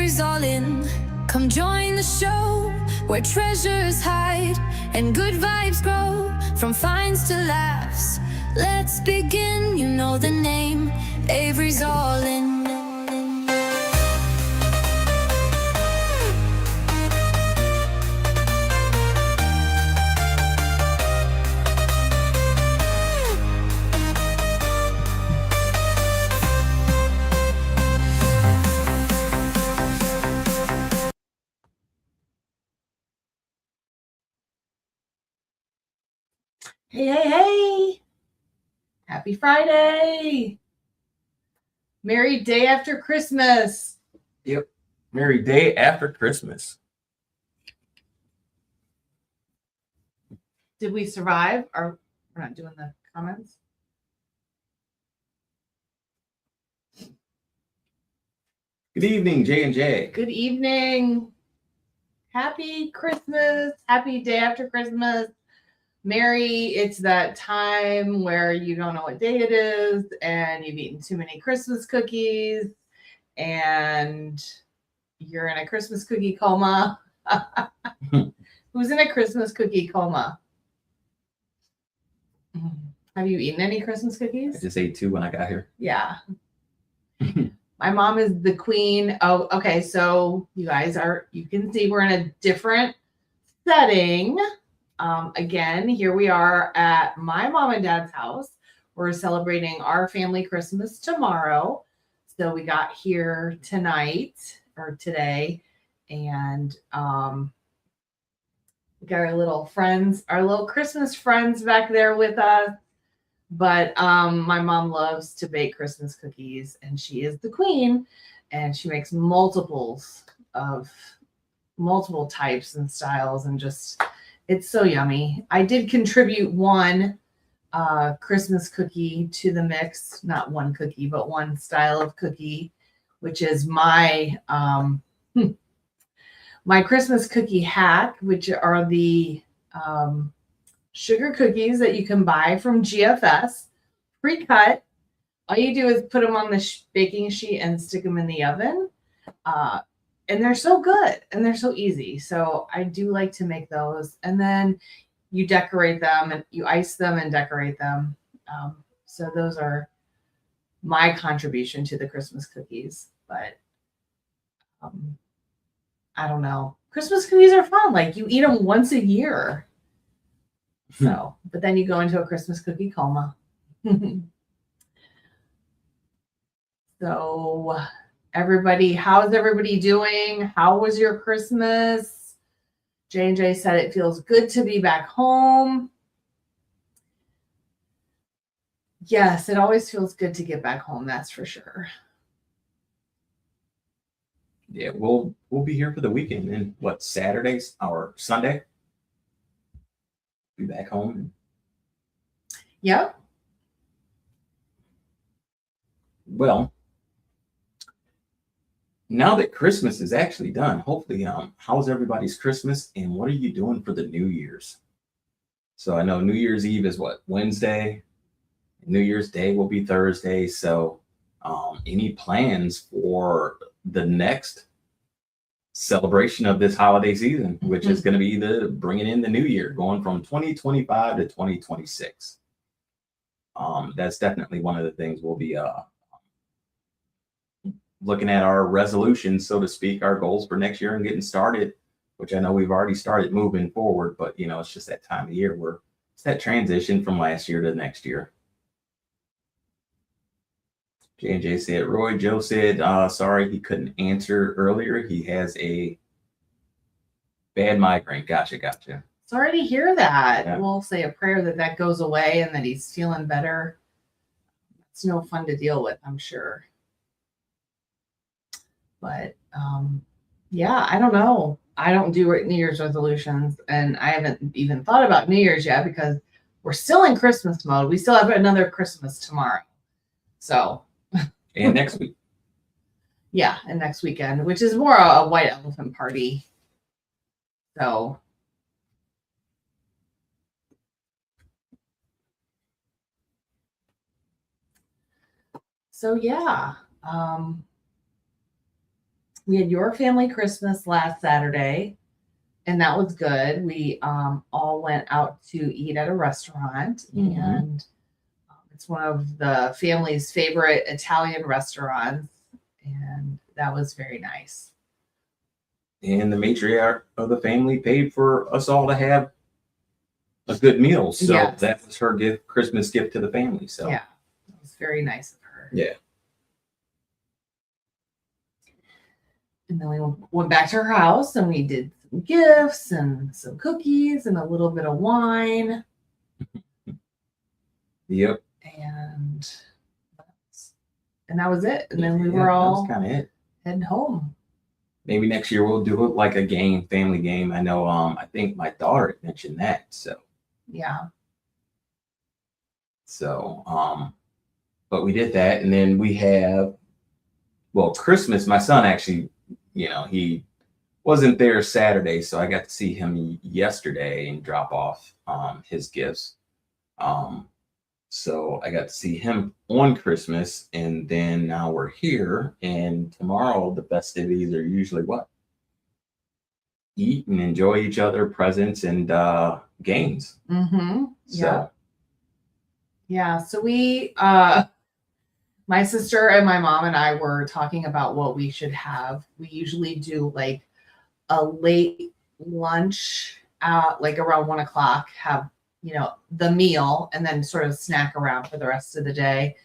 Avery's all in. Come join the show where treasures hide and good vibes grow from fines to laughs. Let's begin, you know the name, Avery's all in. Hey. Happy Friday. Merry day after Christmas. Yep. Merry day after Christmas. Did we survive? Or we're not doing the comments? Good evening, J&J. Good evening. Happy Christmas. Happy day after Christmas. Merry, it's that time where you don't know what day it is and you've eaten too many Christmas cookies and you're in a Christmas cookie coma. Who's in a Christmas cookie coma? Have you eaten any Christmas cookies? I just ate 2 when I got here. Yeah. My mom is the queen. Oh, okay. So you guys you can see we're in a different setting. Again, here we are at my mom and dad's house. We're celebrating our family Christmas tomorrow. So we got here tonight or today, and we got our little friends, our little Christmas friends back there with us. But my mom loves to bake Christmas cookies, and she is the queen, and she makes multiple types and styles, and just it's so yummy. I did contribute one Christmas cookie to the mix, not one cookie, but one style of cookie, which is my my Christmas cookie hack, which are the sugar cookies that you can buy from GFS, pre-cut. All you do is put them on the baking sheet and stick them in the oven. And they're so good and they're so easy. So I do like to make those. And then you decorate them and you ice them and decorate them. So those are my contribution to the Christmas cookies. But I don't know. Christmas cookies are fun. Like you eat them once a year. So, but then you go into a Christmas cookie coma. So everybody, how's everybody doing? How was your Christmas? J&J said it feels good to be back home. Yes, it always feels good to get back home, that's for sure. Yeah, we'll be here for the weekend. And what, Saturdays or Sunday? Be back home. Yep. Well, now that Christmas is actually done, hopefully, how's everybody's Christmas and what are you doing for the New Year's? So I know New Year's Eve is what, Wednesday? New Year's Day will be Thursday. So any plans for the next celebration of this holiday season, which is going to be the bringing in the new year, going from 2025 to 2026? That's definitely one of the things we'll be looking at, our resolutions, so to speak, our goals for next year and getting started, which I know we've already started moving forward, but it's just that time of year where it's that transition from last year to next year. J&J said, Roy, Joe said, sorry, he couldn't answer earlier. He has a bad migraine. Gotcha. Sorry to hear that. Yeah. We'll say a prayer that goes away and that he's feeling better. It's no fun to deal with, I'm sure. But yeah, I don't know. I don't do New Year's resolutions, and I haven't even thought about New Year's yet because we're still in Christmas mode. We still have another Christmas tomorrow. So. And next week. Yeah, and next weekend, which is more a white elephant party. So. So yeah. We had your family Christmas last Saturday, and that was good. We all went out to eat at a restaurant, Mhm. and it's one of the family's favorite Italian restaurants, and that was very nice. And the matriarch of the family paid for us all to have a good meal. So Yes. that was her gift, Christmas gift to the family. So Yeah, it was very nice of her. yeah. And then we went back to her house and we did some gifts and some cookies and a little bit of wine. Yep. And that was it. And then we Yeah, were that all was kind of it. heading home. Maybe next year we'll do it like a game, family game. I know. I think my daughter had mentioned that. Yeah. But we did that, and then we have, well, Christmas. My son actually, he wasn't there Saturday, so I got to see him yesterday and drop off his gifts. So I got to see him on Christmas, and then now we're here, and tomorrow the festivities are usually what? Eat and enjoy each other, presents and games. Mm-hmm. So Yeah. So we, my sister and my mom and I were talking about what we should have. We usually do like a late lunch, like around 1 o'clock, have, the meal and then sort of snack around for the rest of the day.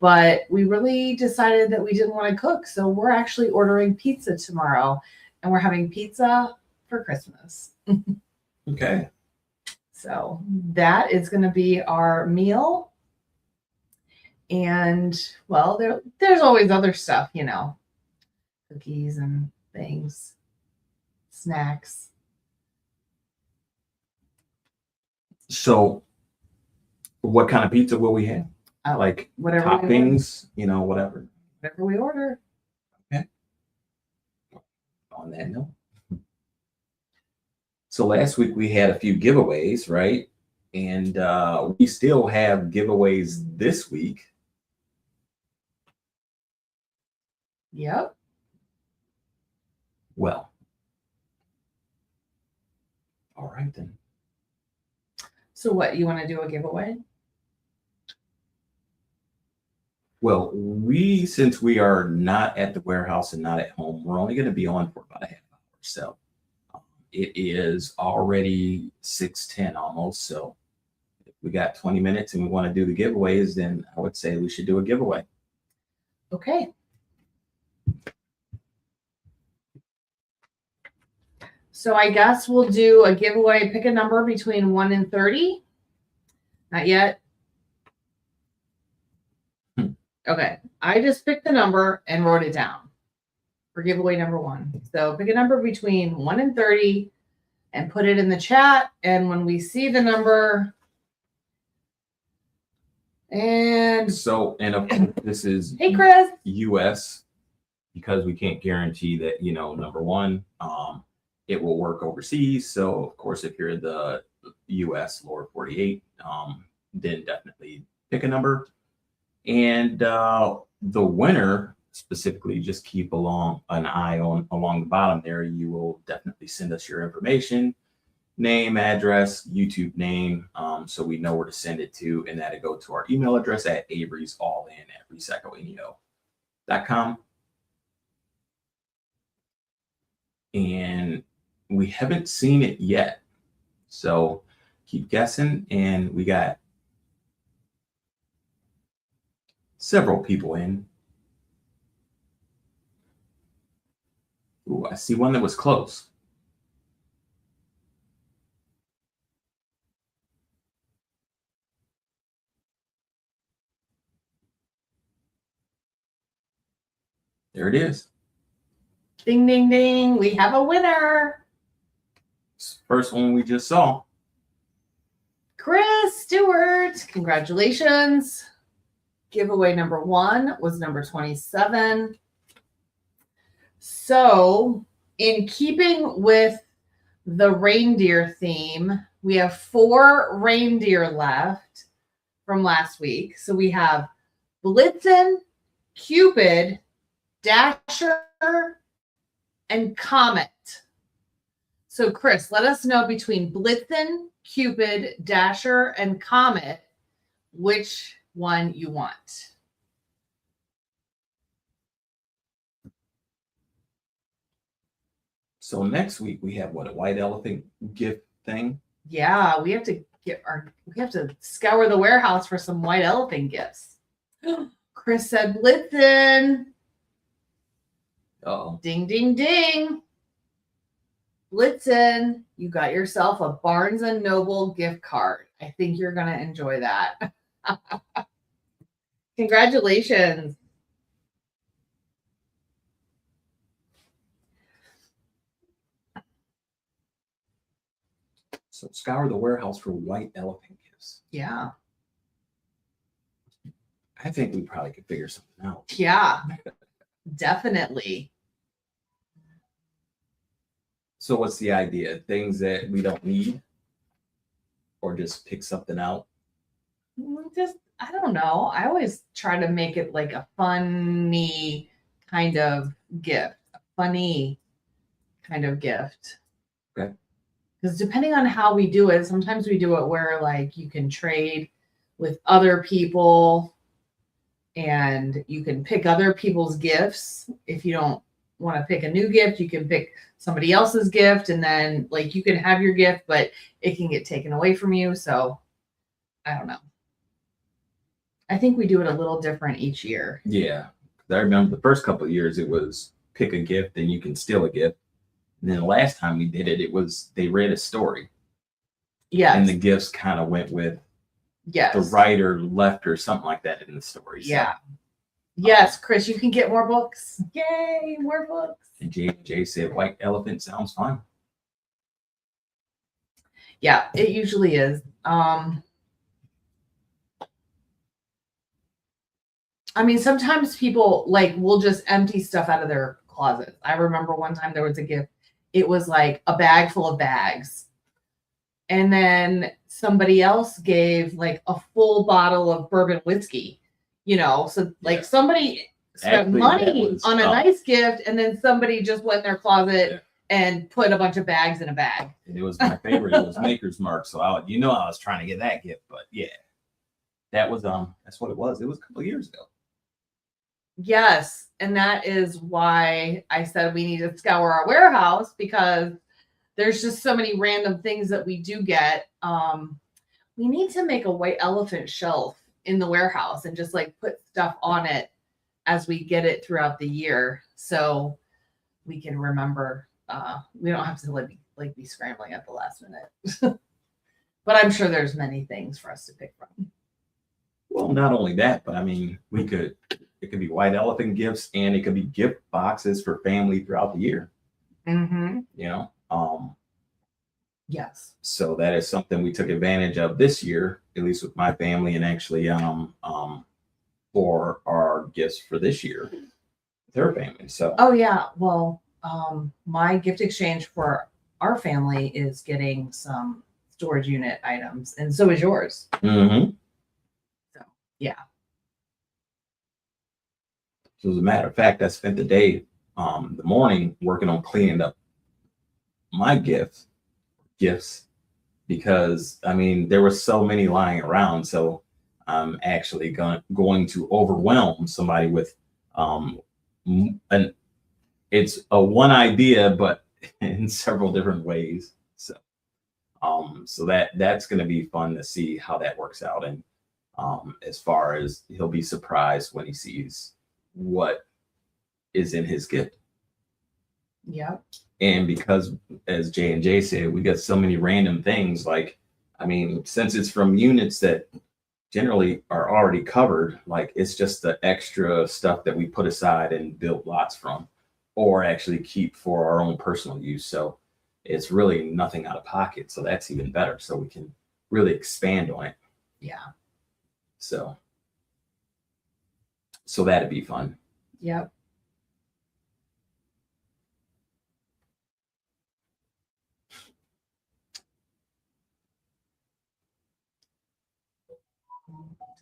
But we really decided that we didn't want to cook. So we're actually ordering pizza tomorrow and we're having pizza for Christmas. okay. So that is going to be our meal. And well, there's always other stuff, cookies and things, snacks. So what kind of pizza will we have? Like Whatever toppings, whatever. whatever we order. On that note. So last week we had a few giveaways, right? And we still have giveaways this week. Yep. Well, all right then. So what, you want to do a giveaway? Well, since we are not at the warehouse and not at home, we're only going to be on for about a half hour. So it is already 6:10 almost. So if we got 20 minutes and we want to do the giveaways, then I would say we should do a giveaway. Okay. So I guess we'll do a giveaway. Pick a number between 1 and 30. Not yet. Okay. I just picked the number and wrote it down for giveaway number 1. So pick a number between 1 and 30 and put it in the chat. And when we see the number, and of course, this is hey, Chris, US, because we can't guarantee that, number one, it will work overseas. So of course, if you're the US lower 48, then definitely pick a number. And the winner specifically, just keep an eye along the bottom there. You will definitely send us your information, name, address, YouTube name, so we know where to send it to, and that'll go to our email address at averysallin@recycleinio.com. And we haven't seen it yet, so keep guessing. And we got several people in. Ooh, I see one that was close. There it is. ding, ding, ding. We have a winner. First one we just saw. Chris Stewart. Congratulations. Giveaway number 1 was number 27. So, in keeping with the reindeer theme, we have 4 reindeer left from last week. So we have Blitzen, Cupid, Dasher, and Comet. So, Chris, let us know between Blitzen, Cupid, Dasher, and Comet, which one you want. So next week we have what, a white elephant gift thing? Yeah, we have to scour the warehouse for some white elephant gifts. Chris said Blitzen. Oh, Ding, ding, ding. Blitzen, you got yourself a Barnes and Noble gift card. I think you're going to enjoy that. Congratulations. so scour the warehouse for white elephant gifts. Yeah. I think we probably could figure something out. Yeah. Definitely. So what's the idea? Things that we don't need, or just pick something out? Just, I don't know. I always try to make it like a funny kind of gift. A funny kind of gift. Okay. Because depending on how we do it, sometimes we do it where like you can trade with other people and you can pick other people's gifts. If you don't want to pick a new gift, you can pick somebody else's gift, and then like you can have your gift, but it can get taken away from you. So I don't know. I think we do it a little different each year. Yeah. I remember the first couple of years it was pick a gift and you can steal a gift. And then the last time we did it, it was they read a story. Yeah. And the gifts kind of went with yes. the right or left or something like that in the story. Yeah. Yes, Chris, you can get more books. Yay, more books. And Jay said white elephant sounds fun. Yeah, it usually is. I mean, sometimes people like will just empty stuff out of their closets. I remember one time there was a gift. It was like a bag full of bags. And then somebody else gave like a full bottle of bourbon whiskey, you know. So like somebody spent money on a nice gift, and then somebody just went in their closet and put a bunch of bags in a bag. It was my favorite. It was Maker's Mark. So I was trying to get that gift, but yeah, that was that's what it was. It was a couple of years ago. Yes, and that is why I said we need to scour our warehouse, because there's just so many random things that we do get. We need to make a white elephant shelf in the warehouse and just like put stuff on it as we get it throughout the year, so we can remember. We don't have to like be scrambling at the last minute. But I'm sure there's many things for us to pick from. Well, not only that, but I mean, it could be white elephant gifts, and it could be gift boxes for family throughout the year. Mm-hmm. You know, yes. So that is something we took advantage of this year, at least with my family, and actually for our gifts for this year, their family. So oh yeah, well, my gift exchange for our family is getting some storage unit items, and so is yours. Mm-hmm. So yeah. So as a matter of fact, I spent the day, the morning working on cleaning up my gifts, because I mean there were so many lying around. So I'm actually going to overwhelm somebody with it's a one idea, but in several different ways. So that's going to be fun to see how that works out. And as far as he'll be surprised when he sees what is in his gift. Yeah. And because, as J&J said, we got so many random things. Like, I mean, since it's from units that generally are already covered, like it's just the extra stuff that we put aside and build lots from, or actually keep for our own personal use. So it's really nothing out of pocket. So that's even better. So we can really expand on it. Yeah. So that'd be fun. Yep.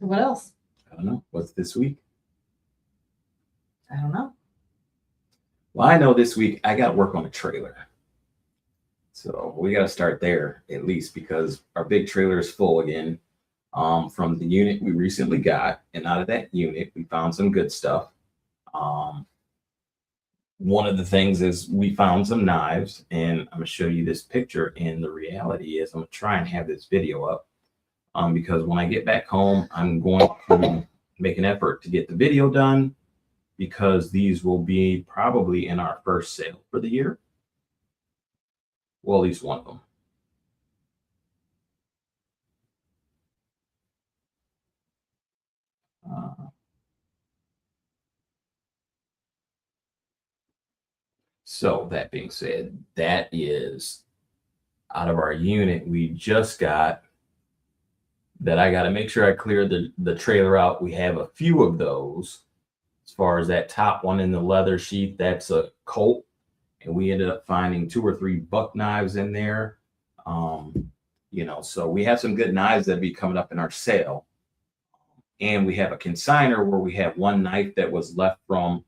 So what else? I don't know. What's this week? I don't know. Well, I know this week I got to work on a trailer. So we got to start there at least because our big trailer is full again from the unit we recently got. And out of that unit, we found some good stuff. Um, one of the things is we found some knives, and I'm going to show you this picture. And the reality is, I'm going to try and have this video up because when I get back home, I'm going to make an effort to get the video done because these will be probably in our first sale for the year. Well, at least one of them. So that being said, that is out of our unit we just got that I got to make sure I clear the trailer out. We have a few of those. As far as that top one in the leather sheath, that's a Colt. And we ended up finding 2 or 3 buck knives in there. So we have some good knives that be coming up in our sale. And we have a consignor where we have one knife that was left from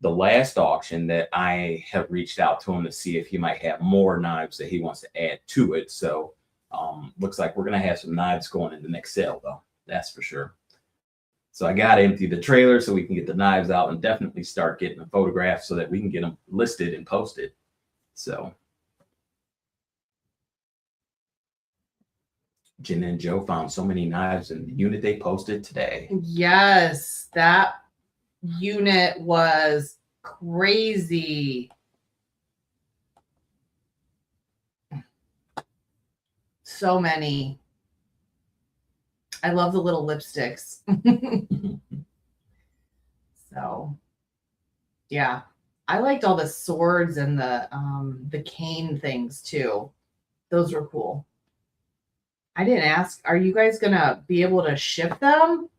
the last auction that I have reached out to him to see if he might have more knives that he wants to add to it. So looks like we're going to have some knives going in the next sale, though. That's for sure. So I got to empty the trailer so we can get the knives out and definitely start getting them photographed so that we can get them listed and posted. So Jen and Joe found so many knives in the unit they posted today. Yes, that unit was crazy. So many. I love the little lipsticks. So, yeah, I liked all the swords and the cane things too. Those were cool. I didn't ask. Are you guys gonna be able to ship them?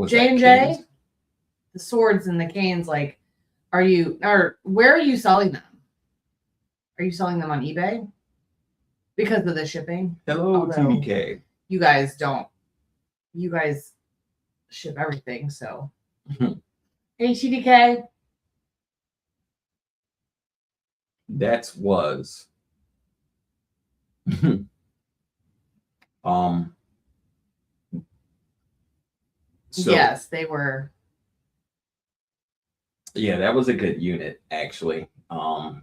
J&J, the swords and the canes. Like, where are you selling them? Are you selling them on eBay? Because of the shipping? Hello, TDK. You guys ship everything, so. Hey, TDK. That was so, yes, they were. Yeah, that was a good unit, actually.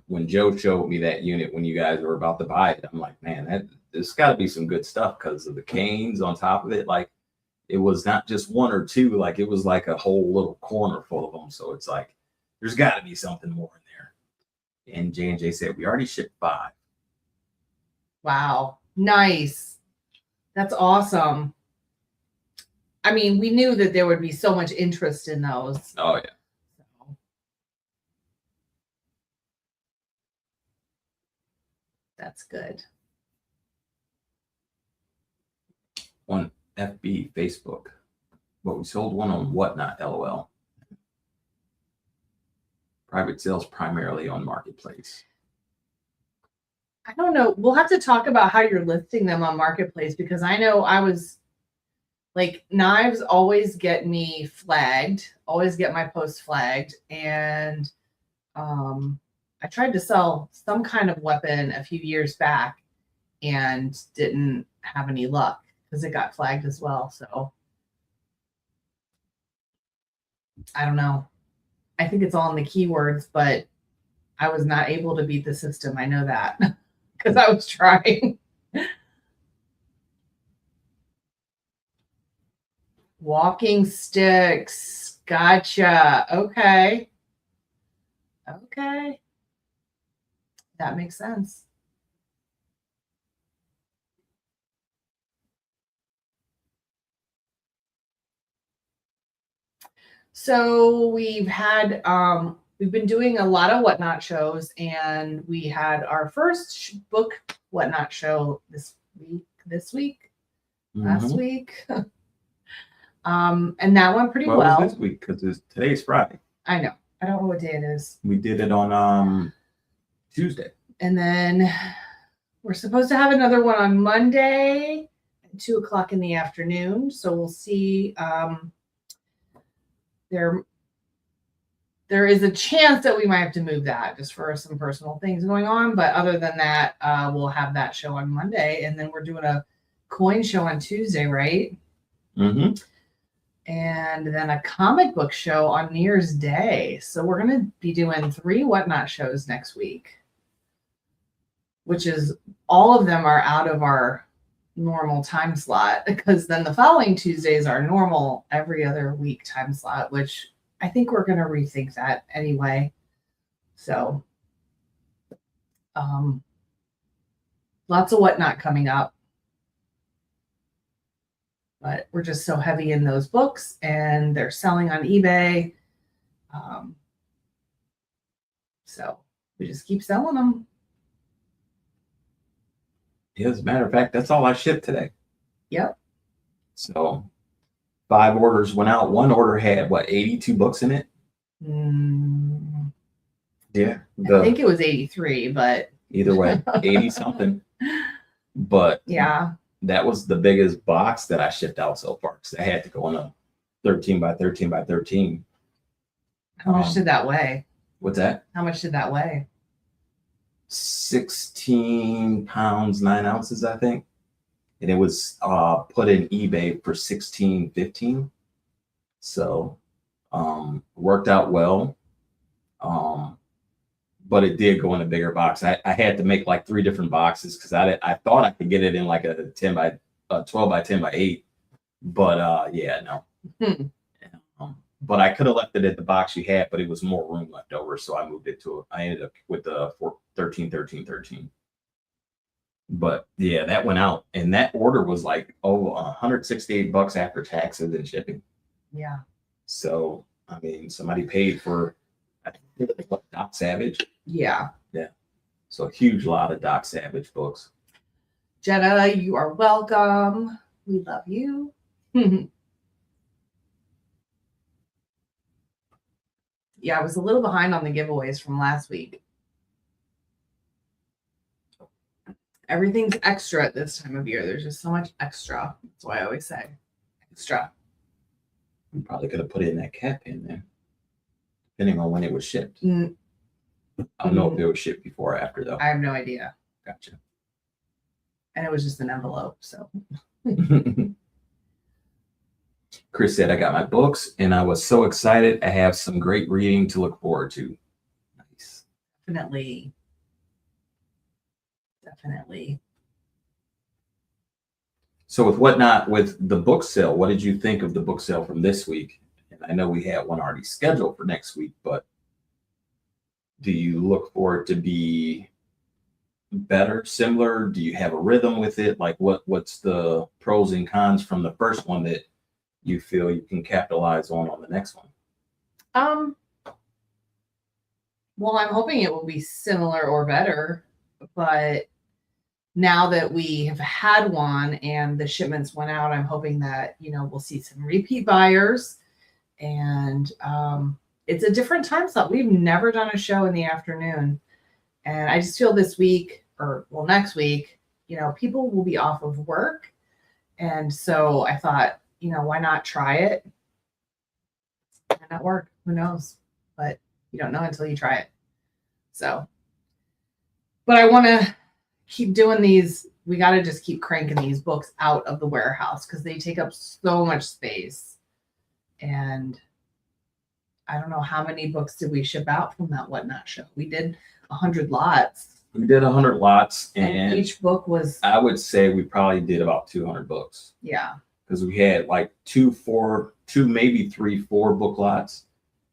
When Joe showed me that unit when you guys were about to buy it, I'm like, man, there's got to be some good stuff because of the canes on top of it. Like, it was not just 1 or 2, like it was like a whole little corner full of them. So it's like, there's got to be something more in there. And J&J said, we already shipped 5. Wow. Nice. That's awesome. I mean, we knew that there would be so much interest in those. Oh, yeah. That's good. On FB, Facebook, but we sold one on Whatnot, LOL. Private sales primarily on Marketplace. I don't know. We'll have to talk about how you're listing them on Marketplace because I know I was like, knives always get me flagged, always get my posts flagged. And I tried to sell some kind of weapon a few years back and didn't have any luck because it got flagged as well. So I don't know. I think it's all in the keywords, but I was not able to beat the system. I know that because I was trying. Walking sticks. Gotcha. Okay. Okay. That makes sense. So we've been doing a lot of Whatnot shows, and we had our first book Whatnot show last week. And that went pretty well. It was this week because today's Friday. I know. I don't know what day it is. We did it on Tuesday. And then we're supposed to have another one on Monday at 2:00 in the afternoon. So we'll see. there is a chance that we might have to move that just for some personal things going on. But other than that, we'll have that show on Monday. And then we're doing a coin show on Tuesday, right? Mm-hmm. And then a comic book show on New Year's Day. So we're going to be doing 3 Whatnot shows next week, which is all of them are out of our normal time slot, because then the following Tuesday is our normal every other week time slot, which I think we're going to rethink that anyway. So lots of Whatnot coming up. But we're just so heavy in those books, and they're selling on eBay. So we just keep selling them. Yeah, as a matter of fact, that's all I shipped today. Yep. So 5 orders went out. One order had, what, 82 books in it? Yeah. I think it was 83, but either way, 80 something. But yeah. That was the biggest box that I shipped out so far, because I had to go in a 13 by 13 by 13. How much did that weigh? What's that? How much did that weigh? 16 pounds, 9 ounces, I think. And it was put in eBay for $16.15. So worked out well. But it did go in a bigger box. I had to make like 3 different boxes, because I thought I could get it in like a 12 by 10 by 8. But yeah, no. But I could have left it at the box you had, but it was more room left over. So I moved it to I ended up with the 13, 13, 13. But yeah, that went out. And that order was like, $168 after taxes and shipping. Yeah. So, I mean, somebody paid for, I think it was like Doc Savage. Yeah. Yeah. So a huge lot of Doc Savage books. Jenna, you are welcome. We love you. Yeah, I was a little behind on the giveaways from last week. Everything's extra at this time of year. There's just so much extra. That's why I always say extra. We probably could have put it in that cat pin there, depending on when it was shipped. I don't know if it was shipped before or after, though. I have no idea. Gotcha. And it was just an envelope, so. Chris said, I got my books and I was so excited. I have some great reading to look forward to. Nice. Definitely. So with Whatnot, with the book sale, what did you think of the book sale from this week? And I know we had one already scheduled for next week, but do you look for it to be better, similar? Do you have a rhythm with it? Like what's the pros and cons from the first one that you feel you can capitalize on the next one? Well, I'm hoping it will be similar or better, but now that we have had one and the shipments went out, I'm hoping that, we'll see some repeat buyers, and it's a different time slot. We've never done a show in the afternoon, and I just feel this week, next week, people will be off of work. And so I thought, why not try it? Might not work. Who knows? But you don't know until you try it. So, but I want to keep doing these. We got to just keep cranking these books out of the warehouse, because they take up so much space. And I don't know how many books did we ship out from that Whatnot show. We did 100 lots. We did 100 lots, and each book was, I would say we probably did about 200 books. Yeah. Because we had like 2, maybe 3, 4 book lots.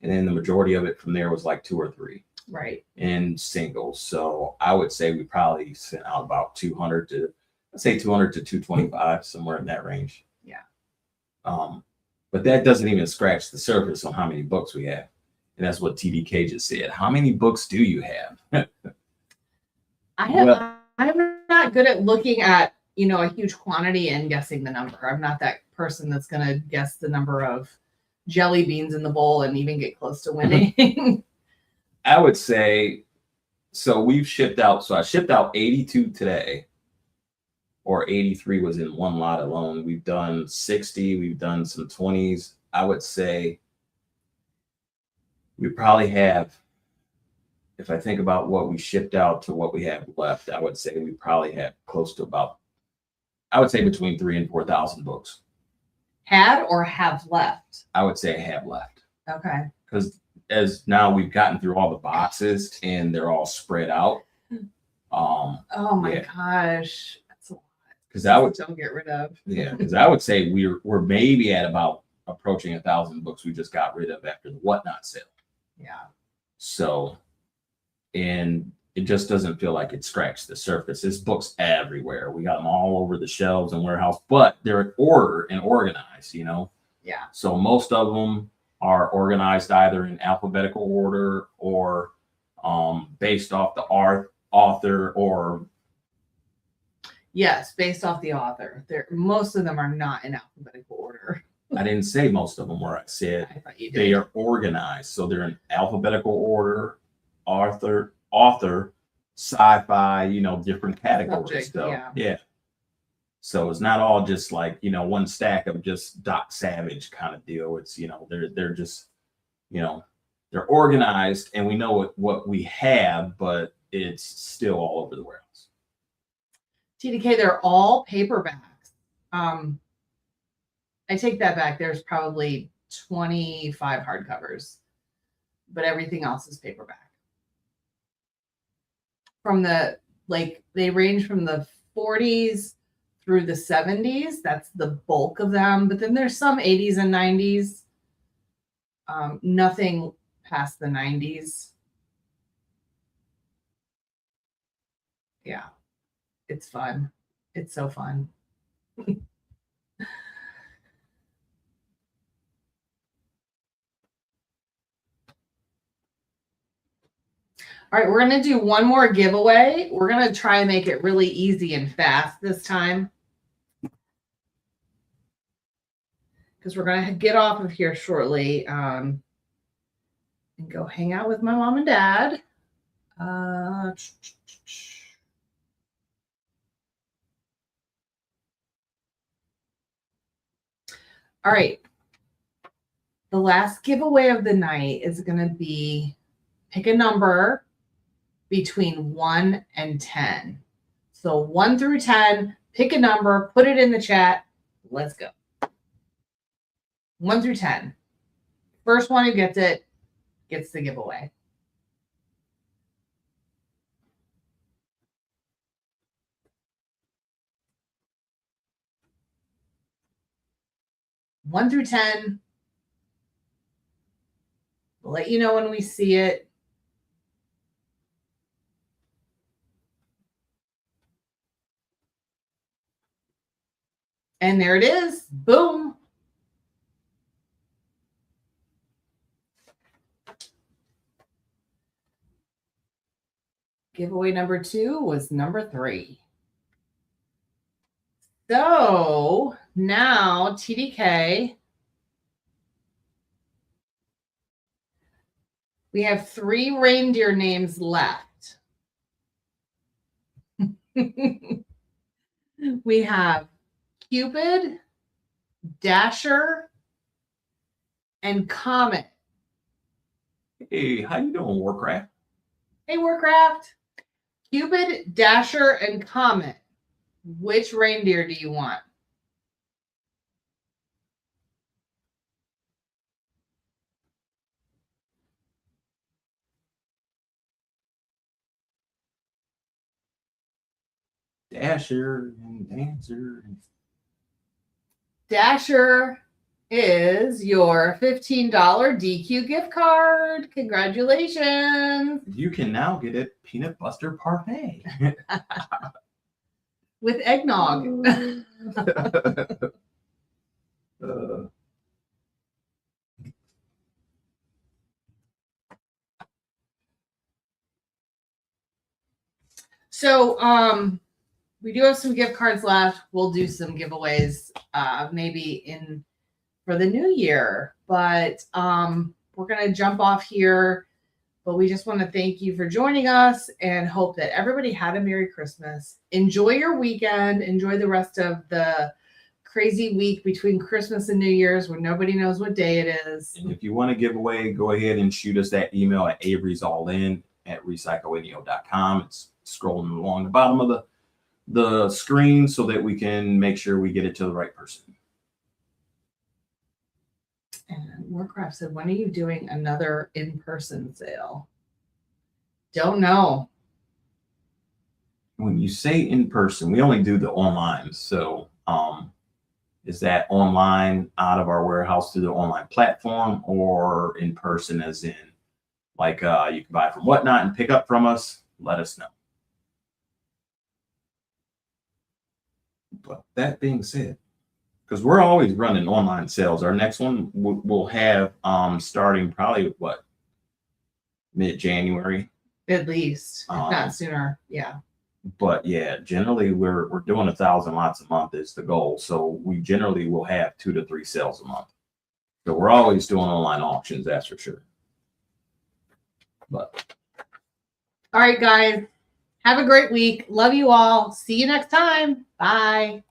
And then the majority of it from there was like 2 or 3. Right. In singles. So I would say we probably sent out about 200 to 225, somewhere in that range. Yeah. But that doesn't even scratch the surface on how many books we have. And that's what TDK just said. How many books do you have? I'm not good at looking at, a huge quantity and guessing the number. I'm not that person that's going to guess the number of jelly beans in the bowl and even get close to winning. I would say, so we've shipped out. So I shipped out 82 today, or 83 was in one lot alone. We've done 60. We've done some 20s. I would say we probably have, if I think about what we shipped out to what we have left, I would say we probably have close to about, I would say between 3,000 and 4,000 books. Had or have left? I would say I have left. Okay. Because as now we've gotten through all the boxes and they're all spread out. Oh my Yeah. gosh. That's a lot. Because I would, Don't get rid of. yeah, because I would say we're maybe at about approaching 1,000 books we just got rid of after the Whatnot sale. Yeah. So, and it just doesn't feel like it scratched the surface. There's books everywhere. We got them all over the shelves and warehouse, but they're in order and organized, you know? Yeah. So most of them are organized either in alphabetical order or based off the author or. Yes, based off the author. Most of them are not in alphabetical order. I didn't say most of them were. I said I thought you did. they are organized. So they're in alphabetical order, author, sci-fi, you know, different categories. Subject, So yeah. yeah. So it's not all just like, you know, one stack of just Doc Savage kind of deal. It's, you know, they're just, you know, they're organized and we know what we have, but it's still all over the warehouse. TDK, they're all paperbacks. I take that back. There's probably 25 hardcovers, but everything else is paperback. From the, like, they range from the 40s through the 70s. That's the bulk of them. But then there's some 80s and 90s. Nothing past the 90s. Yeah. It's fun. It's so fun. All right, we're going to do one more giveaway. We're going to try and make it really easy and fast this time. Because we're going to get off of here shortly and go hang out with my mom and dad. All right. The last giveaway of the night is going to be pick a number between 1 and 10. So 1 through 10, pick a number, put it in the chat. Let's go. 1 through 10. First one who gets it gets the giveaway. One through 10. We'll let you know when we see it. And there it is. Boom. Giveaway number 2 was number 3. So now TDK, we have 3 reindeer names left. We have Cupid, Dasher, and Comet. Hey, how you doing, Warcraft? Hey, Warcraft. Cupid, Dasher, and Comet. Which reindeer do you want? Dasher and Dancer. Dasher is your $15 DQ gift card. Congratulations. You can now get a peanut butter parfait. With eggnog. So we do have some gift cards left. We'll do some giveaways maybe for the new year. But we're going to jump off here. But we just want to thank you for joining us and hope that everybody had a Merry Christmas. Enjoy your weekend. Enjoy the rest of the crazy week between Christmas and New Year's where nobody knows what day it is. And if you want to give away, go ahead and shoot us that email at avery'sallin@recycleradio.com. It's scrolling along the bottom of the screen so that we can make sure we get it to the right person. And Warcraft said, when are you doing another in-person sale? Don't know. When you say in person, we only do the online. So is that online out of our warehouse through the online platform, or in person as in like you can buy from Whatnot and pick up from us? Let us know. But that being said, because we're always running online sales, our next one we'll have starting probably what, mid-January At least, if not sooner. Yeah. But yeah, generally we're doing 1,000 lots a month is the goal. So we generally will have 2 to 3 sales a month. So we're always doing online auctions, that's for sure. But all right, guys, have a great week. Love you all. See you next time. Bye.